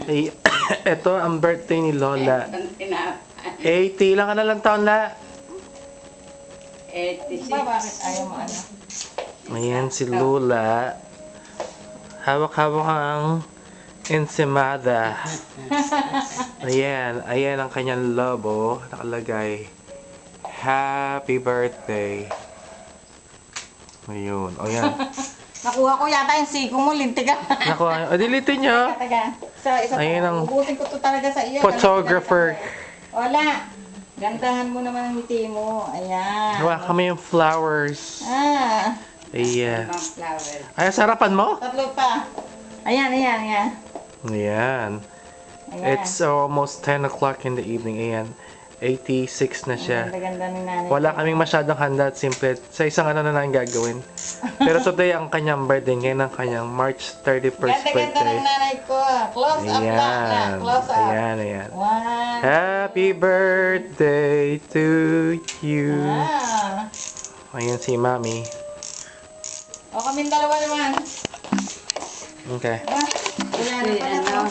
Ay, ito ang birthday ni Lola. 80 lang ka na lang taon, La. 86. Bakit ayaw mo ano? Ayan si Lola. Hawak-hawak ang ensimada. Ayan ang kanyang lobo. Nakalagay, Happy birthday. Ayun, ayan. Nakuha ko yata yung siko mo, lintigan. Naku, dilitin nyo. Taga. Isa Ayun ang ubusin ko to talaga sa iyo. photographer. Wala. Gandahan mo naman ang ngiti mo. Ayan. Hawa kami yung flowers. Ayan. Mga flower. Ay, sarapan mo? Tatlo pa. Ayan. Ayan. Ayan. It's almost 10 o'clock in the evening. Ayan. 86 na siya. Ganda ni nanay. Wala kaming masyadong handa at simple. Sa isang ano na lang gagawin. Pero today ang kanyang birthday. Ngayon ang kanyang March 31st Ganda ng birthday. nanay ko. Close up na. Close up. Ayan. One. Happy birthday to you. Ayan si Mami. O kaming dalawa naman. Okay. Wala na pala.